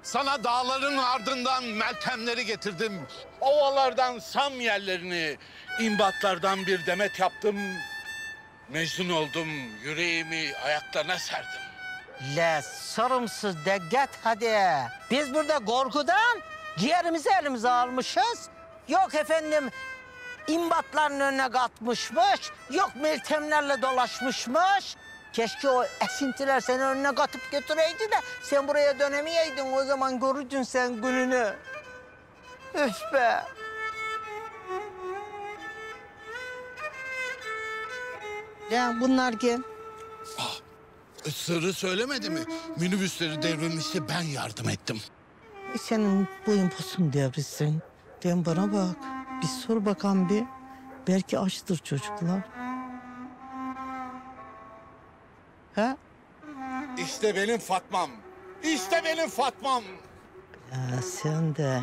Sana dağların ardından meltemleri getirdim. Ovalardan sam yerlerini, imbatlardan bir demet yaptım. Mecnun oldum, yüreğimi ayaklarına serdim. La sorumsuz de git hadi. Biz burada korkudan ciğerimizi elimize almışız. Yok efendim imbatların önüne katmışmış. Yok meltemlerle dolaşmışmış. Keşke o esintiler seni önüne katıp götüreydi de sen buraya dönemeyeydin. O zaman görürdün sen gününü. Üf be. Ya bunlar kim? Sırrı söylemedi mi? Minibüsleri devrilmişti, ben yardım ettim. Senin boyun posun devrilsin. Sen bana bak. Bir sor bakalım bir. Belki açtır çocuklar. Ha? İşte benim Fatmam. İşte benim Fatmam. Ya sen de.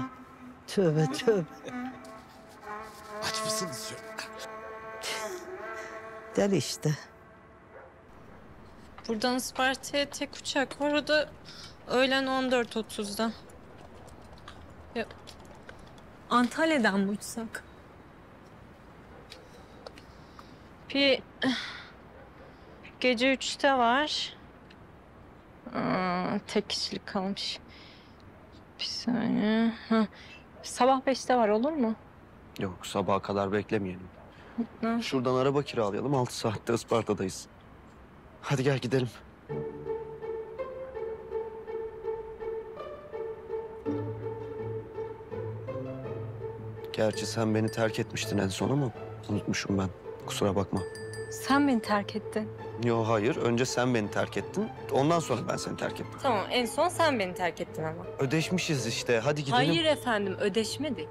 Tövbe tövbe. Aç mısınız? Deli işte. Buradan Isparta'ya tek uçak var. O da öğlen 14.30'da. Ya, Antalya'dan mı uçsak? Bir gece 3'te var. Tek kişilik kalmış. Bir saniye. Ha, sabah 5'te var, olur mu? Yok, sabaha kadar beklemeyelim. Hı. Şuradan araba kiralayalım. 6 saatte Isparta'dayız. Hadi gel gidelim. Gerçi sen beni terk etmiştin en son ama unutmuşum ben. Kusura bakma. Sen beni terk ettin. Yo hayır. Önce sen beni terk ettin. Ondan sonra ben seni terk ettim. Tamam, en son sen beni terk ettin ama. Ödeşmişiz işte. Hadi gidelim. Hayır efendim, ödeşmedik.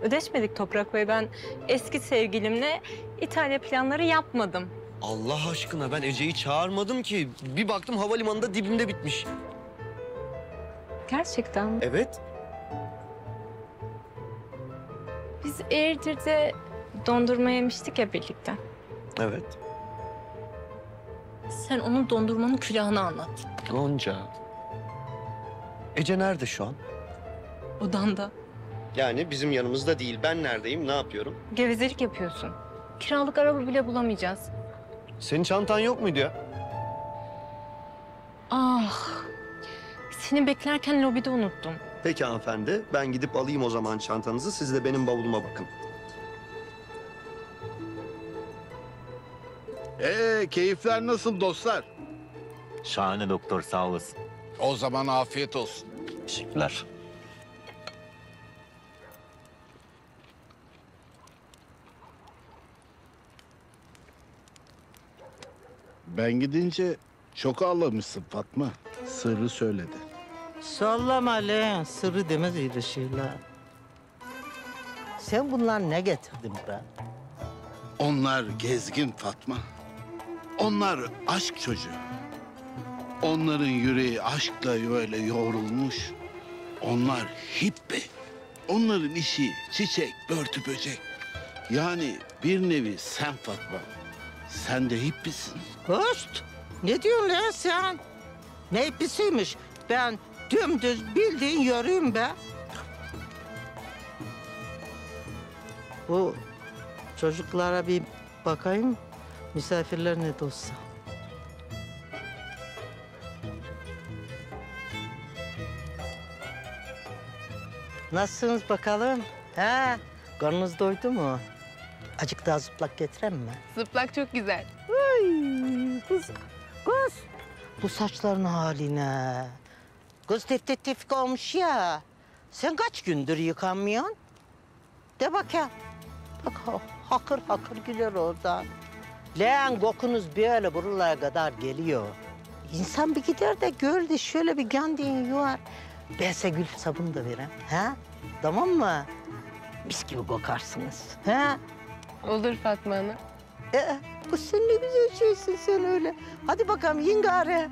Ödeşmedik Toprak Bey. Ben eski sevgilimle İtalya planları yapmadım. Allah aşkına ben Ece'yi çağırmadım ki. Bir baktım havalimanında dibimde bitmiş. Gerçekten mi? Evet. Biz Eğirdir'de dondurma yemiştik ya birlikte. Evet. Sen onun dondurmanın külahını anlat. Gonca. Ece nerede şu an? Odanda. Yani bizim yanımızda değil. Ben neredeyim? Ne yapıyorum? Gevezelik yapıyorsun. Kiralık araba bile bulamayacağız. Senin çantan yok muydu ya? Ah. Seni beklerken lobide unuttum. Peki hanımefendi. Ben gidip alayım o zaman çantanızı. Siz de benim bavuluma bakın. Keyifler nasıl dostlar? Şahane doktor, sağ olasın. O zaman afiyet olsun. Teşekkürler. Ben gidince çok ağlamışsın Fatma. Sırrı söyledi. Sallama lan. Sırrı demez öyle şeyler. Sen bunlar ne getirdin buraya? Onlar gezgin Fatma. Onlar aşk çocuğu. Onların yüreği aşkla böyle yoğrulmuş. Onlar hippi. Onların işi çiçek, börtü, böcek. Yani bir nevi sen Fatma. Sen de hippisin. Hoşt! Ne diyorsun lan sen? Ne ipisiymiş? Ben dümdüz bildiğin yürüyüm be. Bu çocuklara bir bakayım. Misafirler ne de olsa. Nasılsınız bakalım? Ha? Karnınız doydu mu? Acık daha zıplak getireyim mi? Zıplak çok güzel. Ay kız, kız. Bu saçların haline. Kız tefek olmuş ya. Sen kaç gündür yıkanmıyorsun? De bakayım. Bak hakır hakır gülüyor oradan. Lan kokunuz böyle buralara kadar geliyor. İnsan bir gider de gör de şöyle bir kendini yuvar. Ben size gül sabunu da vereyim. Ha? Tamam mı? Mis gibi kokarsınız. Ha? Olur Fatma Hanım. Bu sen ne güzel şeysin sen öyle. Hadi bakalım yiyin gari.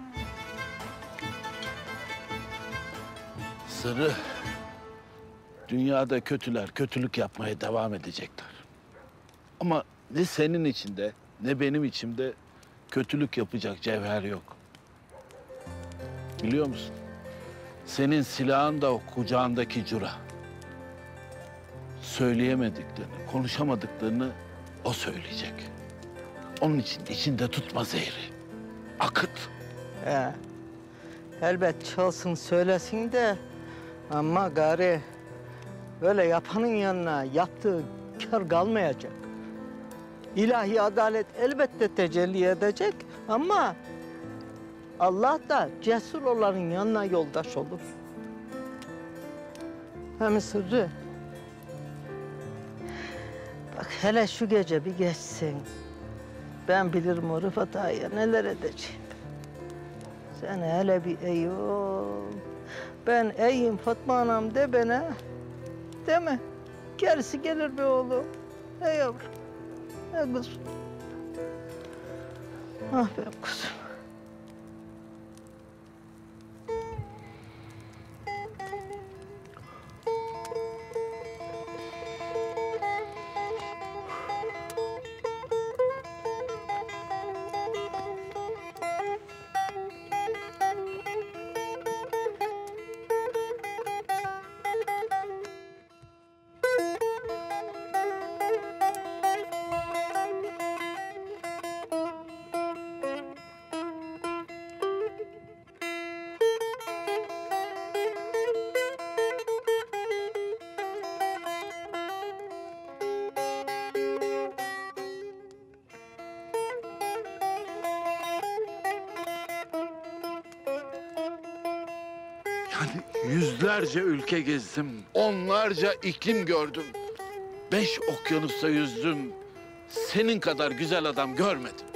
Sırrı, dünyada kötüler kötülük yapmaya devam edecekler. Ama ne senin içinde ne benim içimde kötülük yapacak cevher yok. Biliyor musun? Senin silahın da o kucağındaki cura. Söyleyemediklerini, konuşamadıklarını o söyleyecek. Onun için içinde tutma zehri. Akıt. He. Elbet çalsın söylesin de ama gari böyle yapanın yanına yaptığı kar kalmayacak. İlahi adalet elbette tecelli edecek ama Allah da cesur olanın yanına yoldaş olur. Hem Sırrı, bak hele şu gece bir geçsin. Ben bilirim o Rıfat Ağa'ya neler edeceğim. Sen hele bir ey ol. Ben iyiyim Fatma Anam de bana. Değil mi? Gerisi gelir be oğlum. Ey yavrum. Ey kızım. Ah benim kızım. Yani yüzlerce ülke gezdim, onlarca iklim gördüm. 5 okyanusta yüzdüm. Senin kadar güzel adam görmedim.